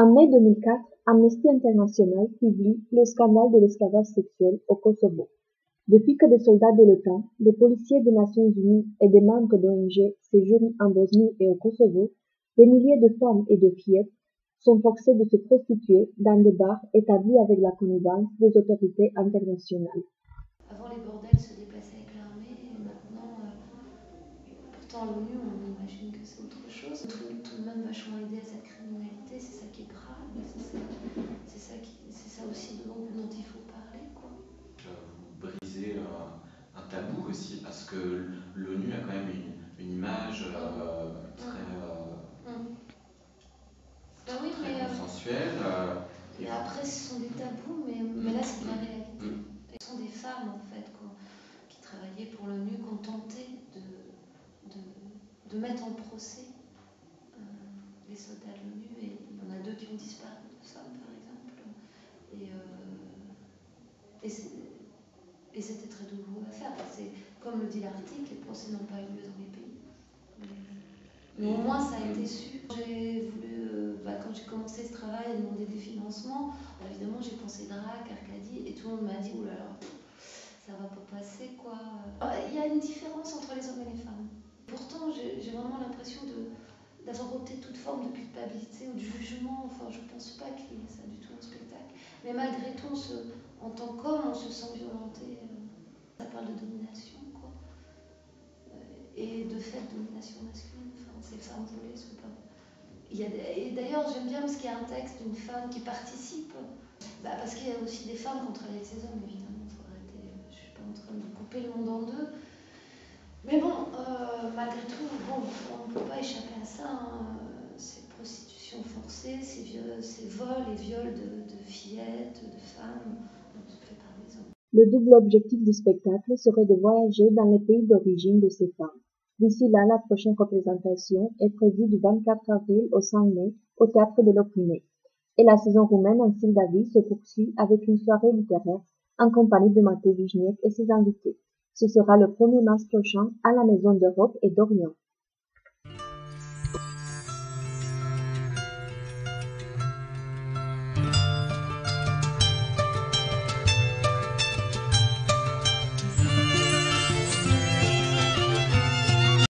En mai 2004, Amnesty International publie le scandale de l'esclavage sexuel au Kosovo. Depuis que des soldats de l'OTAN, des policiers des Nations Unies et des membres d'ONG séjournent en Bosnie et au Kosovo, des milliers de femmes et de fillettes sont forcées de se prostituer dans des bars établis avec la connivence des autorités internationales. Avant, les bordels se déplaçaient avec l'armée, et maintenant, pourtant l'ONU, on imagine que c'est autre chose. Tout de même vachement aidé à cette criminalité, c'est ça qui est grave, c'est ça aussi dont il faut parler, quoi. Vous brisez un tabou aussi, parce que l'ONU a quand même une image Ben oui, très consensuelle. Mais après, ce sont des tabous, mais là, c'est de la réalité. Ce sont des femmes, en fait, quoi, qui travaillaient pour l'ONU, qui ont tenté de mettre en procès les soldats de l'ONU, et il y en a 2 qui ont disparu, de femmes, par exemple. Et c'était très douloureux à faire. Comme le dit l'article, les procès n'ont pas eu lieu dans les pays. Mais au moins, ça a été su. J'ai voulu, quand j'ai commencé ce travail, à demander des financements, évidemment, j'ai pensé Drac, Arcadie, et tout le monde m'a dit, oulala, ça va pas passer, quoi. Il y a une différence entre les hommes et les femmes. Pourtant, j'ai vraiment l'impression d'avoir ôté toute forme de culpabilité ou de jugement. Enfin, je pense pas qu'il y ait ça du tout en spectacle. Mais malgré tout, en tant qu'homme, on se sent violenté. Ça parle de domination, quoi. Et de fait, domination masculine. Enfin, ces femmes volées sont pas... Et d'ailleurs, j'aime bien parce qu'il y a un texte d'une femme qui participe. Parce qu'il y a aussi des femmes qui ont travaillé avec ces hommes, évidemment. Il faut arrêter. Je suis pas en train de couper le monde en deux. Mais bon, malgré tout, on ne peut pas échapper à ça. Ces prostitutions forcées, ces vols et viols de fillettes, de femmes, fait par les hommes. Le double objectif du spectacle serait de voyager dans les pays d'origine de ces femmes. D'ici là, la prochaine représentation est prévue du 24 avril au 5 mai au théâtre de l'Opprimée. Et la saison roumaine en Moldavie se poursuit avec une soirée littéraire en compagnie de Matei Vișniec et ses invités. Ce sera le 1er mars prochain à la Maison d'Europe et d'Orient.